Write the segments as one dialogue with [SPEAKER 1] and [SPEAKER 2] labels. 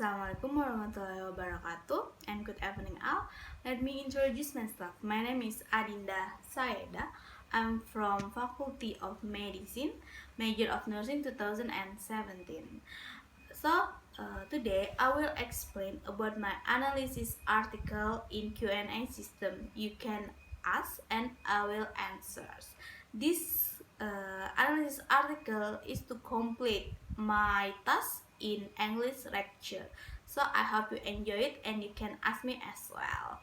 [SPEAKER 1] Assalamualaikum warahmatullahi wabarakatuh and good evening all. Let me introduce myself. My name is Adinda Sayeeda. I'm from Faculty of Medicine, major of Nursing 2017. Today I will explain about my analysis article in Q&A system. You can ask and I will answer. This analysis article is to complete my task in English lecture. So I hope you enjoy it and you can ask me as well.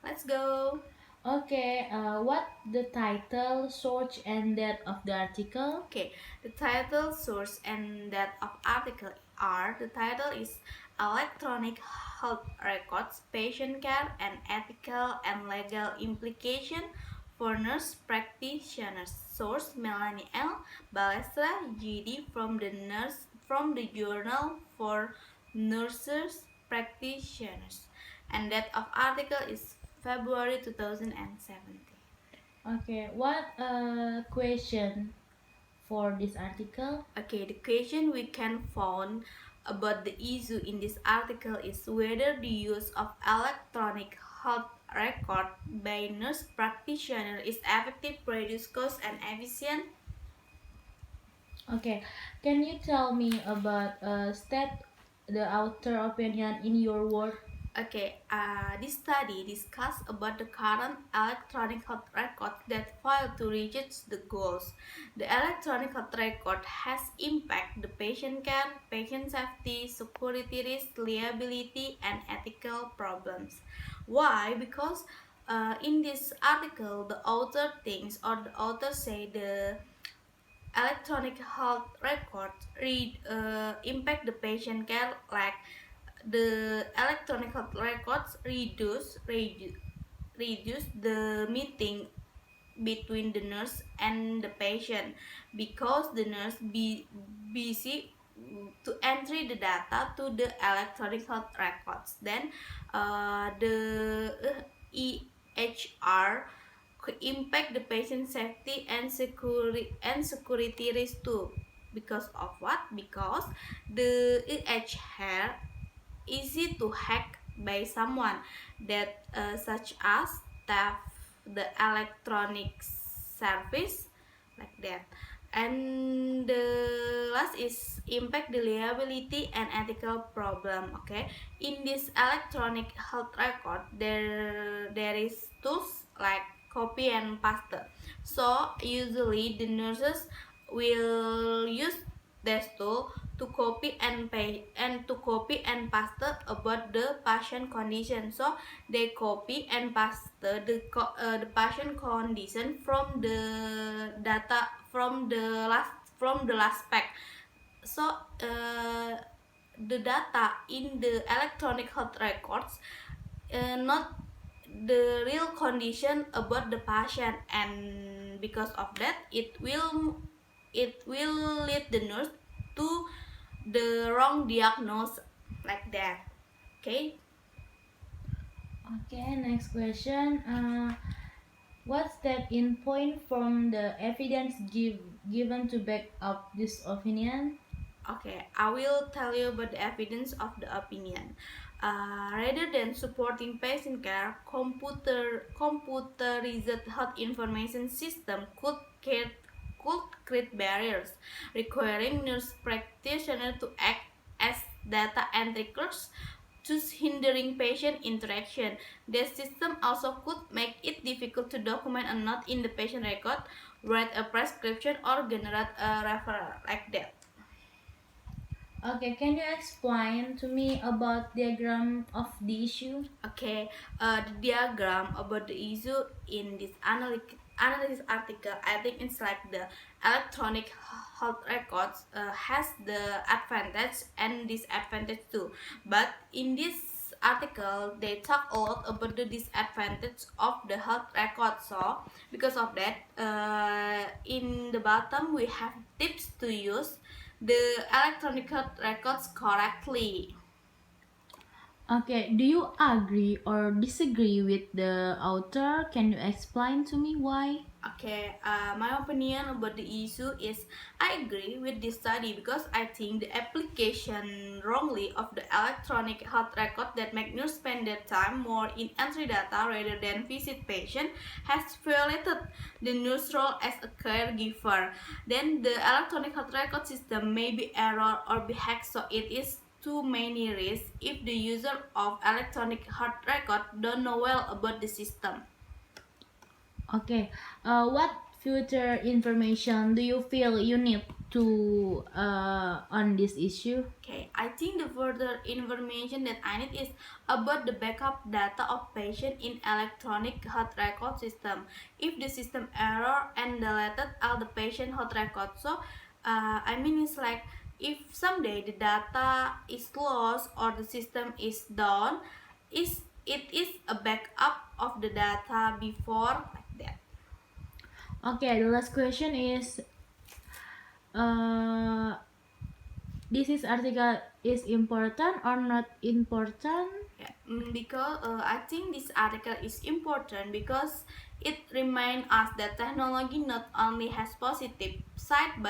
[SPEAKER 1] Let's go.
[SPEAKER 2] Okay, what the title, source, and date of the article?
[SPEAKER 1] Okay, the title, source, and that of article are the title is Electronic Health Records, Patient Care, and Ethical and Legal Implication for Nurse Practitioners. Source Melanie L. Balestra, GD from the Journal for Nurses Practitioners. And that of article is February 2017.
[SPEAKER 2] Okay, what question for this article?
[SPEAKER 1] Okay, the question we can find about the issue in this article is whether the use of electronic health record by nurse practitioner is effective, reduce cost, and efficient.
[SPEAKER 2] Okay, can you tell me about state the author opinion in your word?
[SPEAKER 1] Okay, this study discussed about the current electronic health record that failed to reach the goals. The electronic health record has impacted the patient care, patient safety, security risk, liability, and ethical problems. Why? Because in this article, the author thinks or the author say the electronic health records impact the patient care like the electronic health records reduce the meeting between the nurse and the patient because the nurse be busy to entry the data to the electronic health records. Then the EHR could impact the patient safety and security risk too. Because of what? Because the EHR easy to hack by someone that such as theft the electronic service like that. And the last is impact the liability and ethical problem. Okay, in this electronic health record there is tools like copy and paste, so usually the nurses will use this tool to copy and paste about the patient condition. So they copy and paste the patient condition from the data from the last pack. So the data in the electronic health records not the real condition about the patient, and because of that it will lead the nurse to the wrong diagnosis like that. Okay.
[SPEAKER 2] Okay, next question. What's that in point from the evidence given to back up this opinion?
[SPEAKER 1] Okay, I will tell you about the evidence of the opinion. Rather than supporting patient care, computerized health information system could create barriers, requiring nurse practitioners to act as data entry clerks, thus hindering patient interaction. The system also could make it difficult to document a note in the patient record, write a prescription, or generate a referral like that.
[SPEAKER 2] Okay, can you explain to me about diagram of the issue?
[SPEAKER 1] Okay, the diagram about the issue in this analysis article, I think it's like the electronic health records has the advantage and disadvantage too. But in this article, they talk a lot about the disadvantage of the health record. So because of that, in the bottom we have tips to use the electronic health records correctly.
[SPEAKER 2] Okay, do you agree or disagree with the author? Can you explain to me why?
[SPEAKER 1] Okay, my opinion about the issue is I agree with this study because I think the application wrongly of the electronic health record that make nurse spend their time more in entry data rather than visit patient has violated the nurse role as a caregiver. Then the electronic health record system may be error or be hacked, so it is too many risks if the user of electronic health record don't know well about the system.
[SPEAKER 2] Okay. What future information do you feel you need to on this issue?
[SPEAKER 1] Okay, I think the further information that I need is about the backup data of patient in electronic health record system. If the system error and deleted all the patient health records, so I mean it's like if someday the data is lost or the system is down, is it is a backup of the data before like that.
[SPEAKER 2] Okay, the last question is uh this is article is important or not important?
[SPEAKER 1] Yeah, because I think this article is important because it reminds us that technology not only has positive side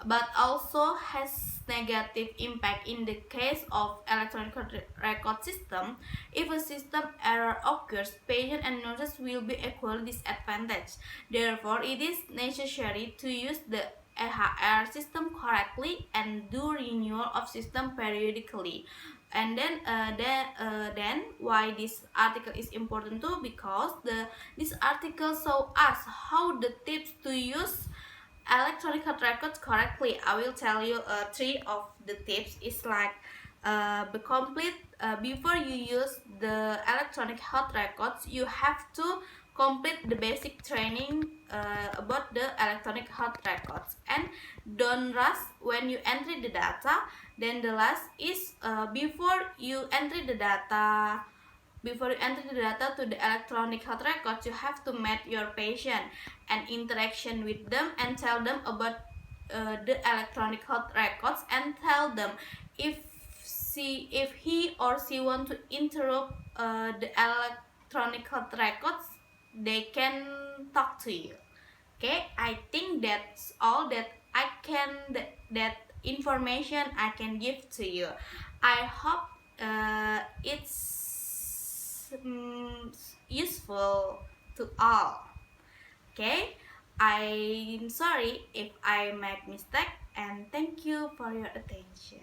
[SPEAKER 1] but also has negative impact. In the case of electronic record system, if a system error occurs, patients and nurses will be equally disadvantaged. Therefore, it is necessary to use the EHR system correctly and do renewal of system periodically. And then why this article is important too, because this article show us how the tips to use electronic health records correctly. I will tell you three of the tips. Is like be complete before you use the electronic health records. You have to complete the basic training about the electronic health records and don't rush when you enter the data. Then the last is before you enter the data to the electronic health records, you have to meet your patient and interaction with them and tell them about the electronic health records and tell them if if he or she want to interrupt the electronic health records, they can talk to you. Okay, I think that's all that that information I can give to you. I hope it's useful to all. Okay, I'm sorry if I made mistake, and thank you for your attention.